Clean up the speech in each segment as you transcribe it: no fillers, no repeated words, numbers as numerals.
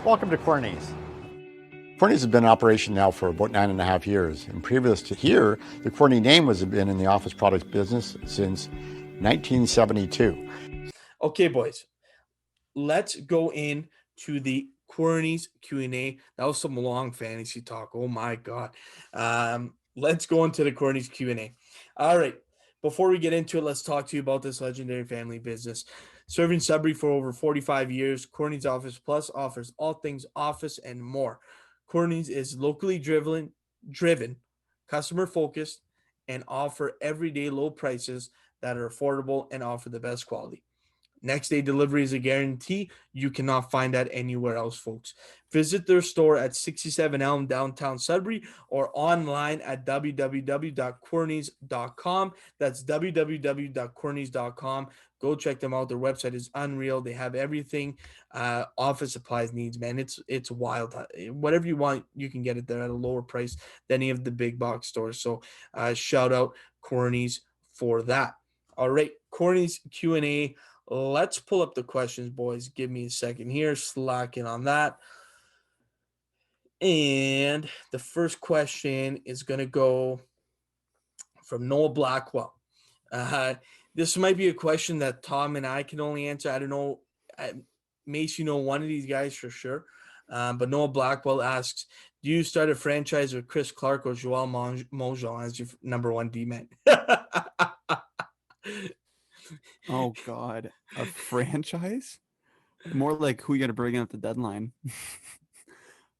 Welcome to Querney's. Querney's has been in operation now for about 9.5 years. And previous to here, the Querney name has been in the office products business since 1972. Okay, boys, let's go in to the Querney's Q&A. That was some long fantasy talk. Oh my God. Let's go into the Querney's Q&A. All right. Before we get into it, let's talk to you about this legendary family business. Serving Sudbury for over 45 years, Querney's Office Plus offers all things office and more. Querney's is locally driven, customer focused, and offer everyday low prices that are affordable and offer the best quality. Next day delivery is a guarantee. You cannot find that anywhere else, folks. Visit their store at 67 Elm, downtown Sudbury, or online at www.querneys.com. That's www.querneys.com. Go check them out. Their website is unreal. They have everything office supplies needs, man. It's wild. Whatever you want, you can get it there at a lower price than any of the big box stores. So shout out Querney's for that. All right, Querney's Q&A. Let's pull up the questions, boys. Give me a second here. Slacking on that. And the first question is going to go from Noah Blackwell. This might be a question that Tom and I can only answer. I don't know. Mace, you know one of these guys for sure. But Noah Blackwell asks, do you start a franchise with Chris Clark or Joel Mongeon as your number one D-man? Oh God, a franchise? More like who you got to bring in at the deadline.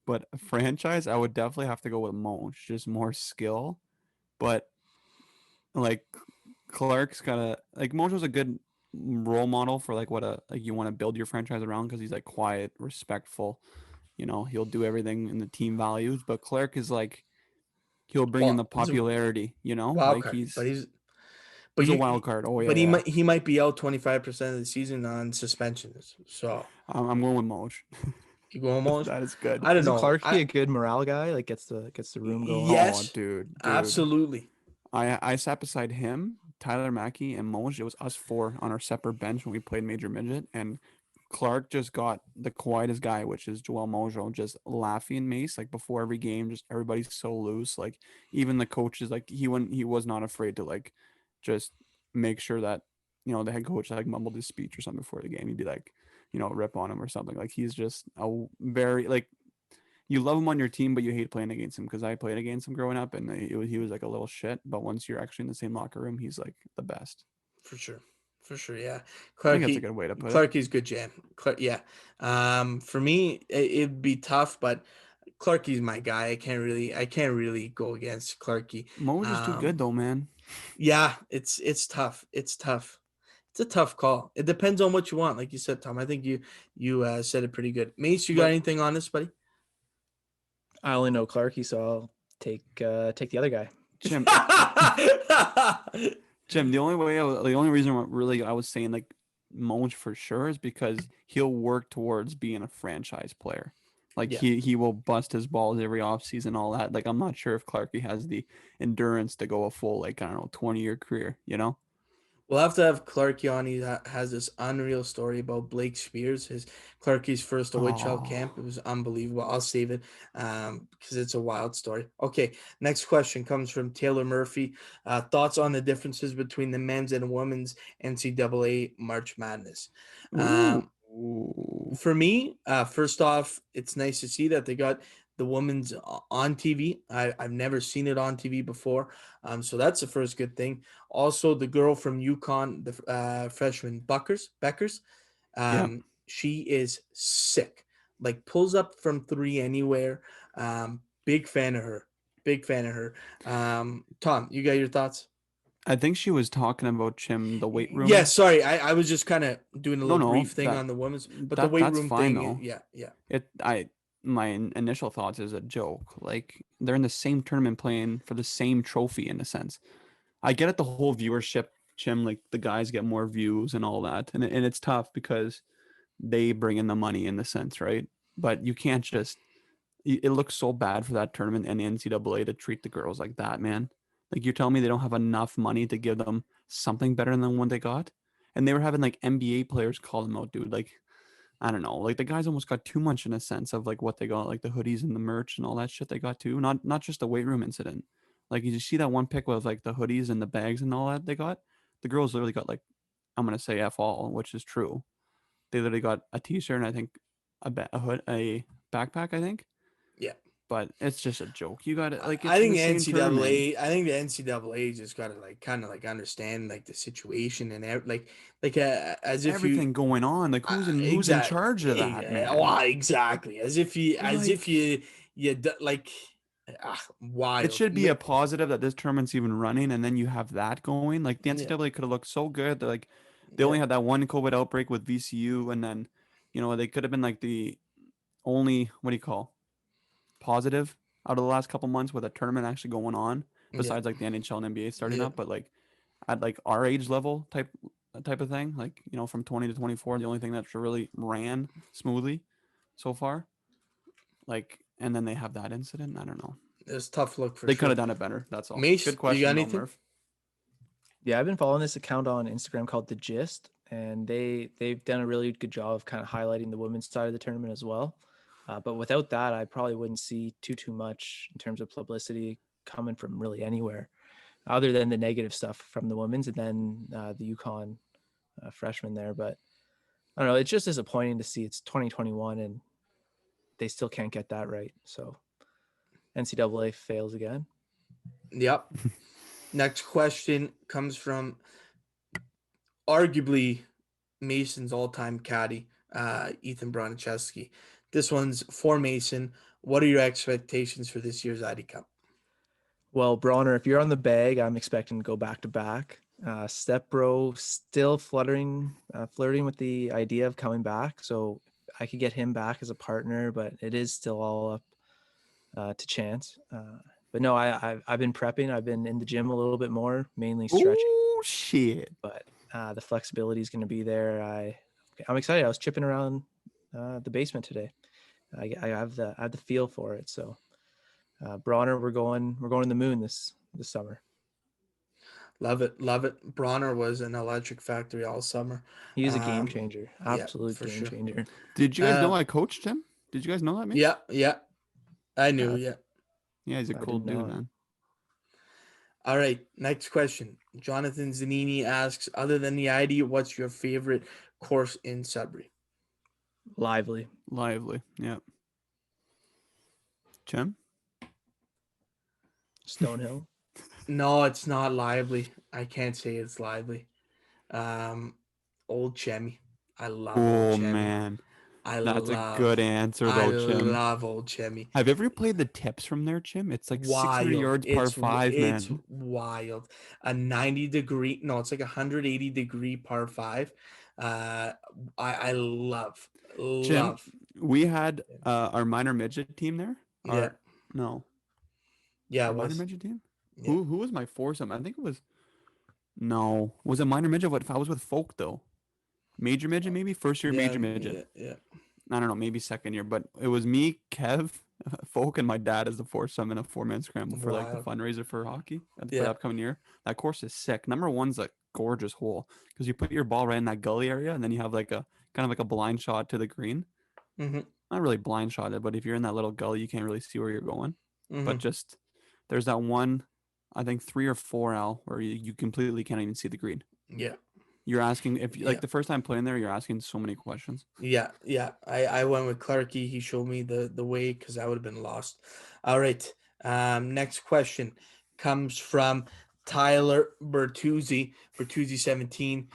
But a franchise, I would definitely have to go with Monge, just more skill. But like Clark's gotta like Monge was a good role model for like you want to build your franchise around because he's like quiet, respectful. He'll do everything in the team values. But Clark is like he'll bring in the popularity. Wild Like card, he's a wild card. Oh yeah, but yeah. he might be out 25% of the season on suspensions. So I'm going with Monge. you go almost. That is good. I don't Isn't know. Clarky a good morale guy? Like gets the room going. Yes, Oh, dude. absolutely. I sat beside him, Tyler Mackey, and Monge. It was us four on our separate bench when we played Major Midget, and Clark just got the quietest guy, which is Joel Mojo, just laughing Mace like before every game. Just everybody's so loose. Like even the coaches, like he was not afraid to like just make sure that the head coach like mumbled his speech or something before the game. He'd be like, rip on him or something. Like he's just a very like you love him on your team, but you hate playing against him because I played against him growing up, and he was like a little shit. But once you're actually in the same locker room, he's like the best. For sure, yeah. I think that's a good way to put it. Clarky's good jam. Yeah. For me, it'd be tough, but Clarky's my guy. I can't really go against Clarky. Mo's is too good though, man. Yeah, it's tough. It's tough. It's a tough call. It depends on what you want, like you said, Tom. I think you said it pretty good. Mace, you got anything on this, buddy? I only know Clarky, so I'll take the other guy. Jim. Jim, the only reason really I was saying like Monge for sure is because he'll work towards being a franchise player. Like he will bust his balls every offseason, all that. Like I'm not sure if Clarky has the endurance to go a full 20-year career, We'll have to have Clarky on. He has this unreal story about Blake Spears, Clarky's first OHL camp. It was unbelievable. I'll save it because it's a wild story. Okay, next question comes from Taylor Murphy. Thoughts on the differences between the men's and women's NCAA March Madness? For me, first off, it's nice to see that they got the women's on TV. I've never seen it on TV before. So that's the first good thing. Also, the girl from UConn, the freshman Beckers, she is sick. Like pulls up from three anywhere. Big fan of her. Tom, you got your thoughts? I think she was talking about the weight room. Yeah, sorry. I was just kind of doing a little brief thing on the women's, but the weight room fine, thing. though. Yeah. My initial thoughts is a joke. Like they're in the same tournament playing for the same trophy in a sense. I get it, the whole viewership, Jim, like the guys get more views and all that. And it's tough because they bring in the money in the sense, right? But you can't just, it looks so bad for that tournament and the NCAA to treat the girls like that, man. Like you're telling me they don't have enough money to give them something better than what they got? And they were having like NBA players call them out, dude. Like, I don't know. Like the guys almost got too much in a sense of like what they got, like the hoodies and the merch and all that shit they got too. Not just the weight room incident. Like you just see that one pic with like the hoodies and the bags and all that they got. The girls literally got like, I'm gonna say F all, which is true. They literally got a t-shirt and I think a hood, a backpack, I think. Yeah. But it's just a joke. You got it. Like I it's think an the insane tournament. NCAA. I think the NCAA just got to like kind of like understand like the situation and like as if Everything you going on. Like who's in exactly charge of that, man? exactly as if Like like it wild. should be a positive that this tournament's even running, and then you have that going. Like the Yeah, NCAA could have looked so good. They're like they yeah, only had that one COVID outbreak with VCU, and then they could have been like the only what do you call positive out of the last couple months with a tournament actually going on, yeah, besides like the NHL and NBA starting yeah. up. But like at like our age level type of thing, like from 20 to 24, the only thing that's really ran smoothly so far. Like, and then they have that incident. I don't know. It's a tough look for They could sure. have done it better. That's all. Mace, Good you got question, though, anything? Murph. Yeah, I've been following this account on Instagram called The Gist, and they've done a really good job of kind of highlighting the women's side of the tournament as well. But without that, I probably wouldn't see too much in terms of publicity coming from really anywhere, other than the negative stuff from the women's and then the UConn freshmen there. But I don't know. It's just disappointing to see it's 2021 and they still can't get that right. So NCAA fails again. Yep. Next question comes from arguably Mason's all-time caddy, Ethan Bronichewski. This one's for Mason. What are your expectations for this year's ID Cup? Well, Bronner, if you're on the bag, I'm expecting to go back to back. Step Bro still flirting with the idea of coming back, so I could get him back as a partner, but it is still all up to chance. But no, I've been prepping. I've been in the gym a little bit more, mainly stretching. Oh shit! But the flexibility is going to be there. I'm excited. I was chipping around the basement today. I have the feel for it. So, Bronner, we're going to the moon this summer. Love it, love it. Bronner was an electric factory all summer. He is a game changer, absolute for game sure. changer. Did you guys know I coached him? Did you guys know that, man? Yeah, I knew. Yeah. He's a cool dude, man. All right, next question. Jonathan Zanini asks, other than the ID, what's your favorite course in Sudbury? Lively, yeah. Jim? Stonehill. No, it's not Lively. I can't say it's Lively. Old Chemmy. I love Old Chemmy. Man. That's a good answer, though, Chim. I love Old Chemmy. Have you ever played the tips from there, Chim? It's like wild. 600 yards par 5, man. It's wild. A 90-degree, no, it's like 180-degree par 5. I love. Chim, we had our minor midget team there. Yeah. No. Yeah, our minor midget team? Yeah. Who was my foursome? I think it was... No. Was it minor midget? What if I was with folk, though? Major midget, maybe? First year major midget. Yeah. I don't know, maybe second year, but it was me, Kev, Folk, and my dad as the foursome in a 4-man scramble for like the fundraiser for hockey for the upcoming year. That course is sick. Number one's a gorgeous hole because you put your ball right in that gully area, and then you have like a kind of like a blind shot to the green. Mm-hmm. Not really blind shotted, but if you're in that little gully, you can't really see where you're going. Mm-hmm. But just there's that one, I think 3 or 4 L where you completely can't even see the green. Yeah. You're asking if like the first time playing there, you're asking so many questions. Yeah. I went with Clarky. He showed me the way because I would have been lost. All right. Next question comes from Tyler Bertuzzi. Bertuzzi 17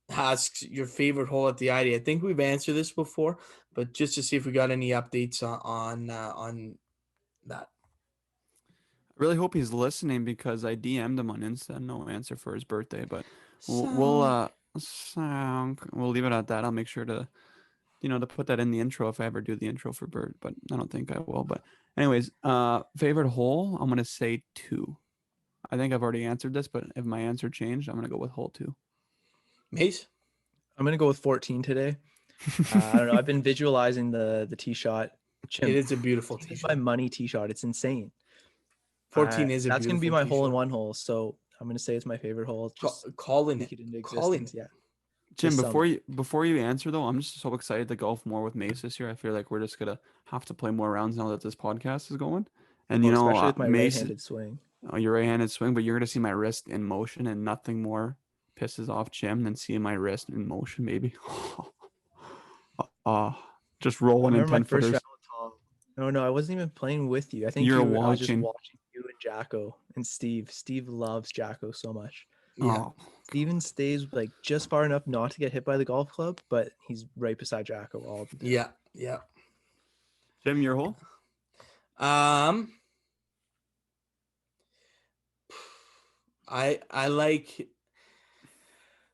asks your favorite hole at the ID. I think we've answered this before, but just to see if we got any updates on that. I really hope he's listening because I DM'd him on Insta. No answer for his birthday, but we'll leave it at that. I'll make sure to to put that in the intro if I ever do the intro for Bert, but I don't think I will. But anyways, favorite hole, I'm gonna say 2. I think I've already answered this, but if my answer changed, I'm gonna go with hole 2. Mace, I'm gonna go with 14 today. I don't know. I've been visualizing the tee shot. It is a beautiful tee shot. My money tee shot. It's insane. 14 is a that's gonna be my hole hole in one hole. So I'm gonna say it's my favorite hole. Just calling it into calling existence. it. Yeah. Jim, this before summer. you answer though, I'm just so excited to golf more with Mace this year. I feel like we're just gonna have to play more rounds now that this podcast is going. And Oh, especially with my Mace, right-handed swing. your right-handed swing, but you're gonna see my wrist in motion, and nothing more pisses off Jim than seeing my wrist in motion, baby. Just I rolling in remember my 10 first footers. round with Tom. No, no, I wasn't even playing with you. I think You're I was just watching. watching you and Jacko and Steve. Steve loves Jacko so much. Yeah. Oh, Steven stays like just far enough not to get hit by the golf club, but he's right beside Jacko all the time. Yeah. Yeah. Jim, your hole? I like.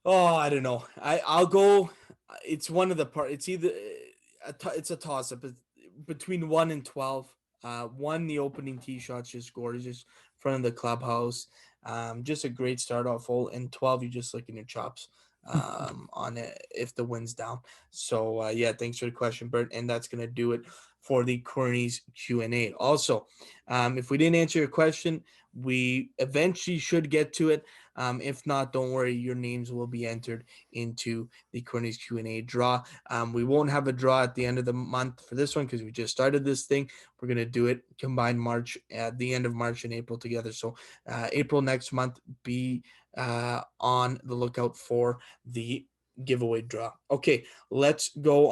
Oh, I don't know. I'll go. It's one of the part. It's either it's a toss up between 1 and 12. 1, the opening tee shots just gorgeous, in front of the clubhouse. Just a great start off hole. And 12, you just licking your chops on it if the wind's down. So yeah, thanks for the question, Bert. And that's gonna do it for the Querney's Q&A. Also, if we didn't answer your question, we eventually should get to it. If not, don't worry, your names will be entered into the Querney's Q&A draw. We won't have a draw at the end of the month for this one because we just started this thing. We're going to do it combined March at the end of March and April together. So April next month, be on the lookout for the giveaway draw. Okay, let's go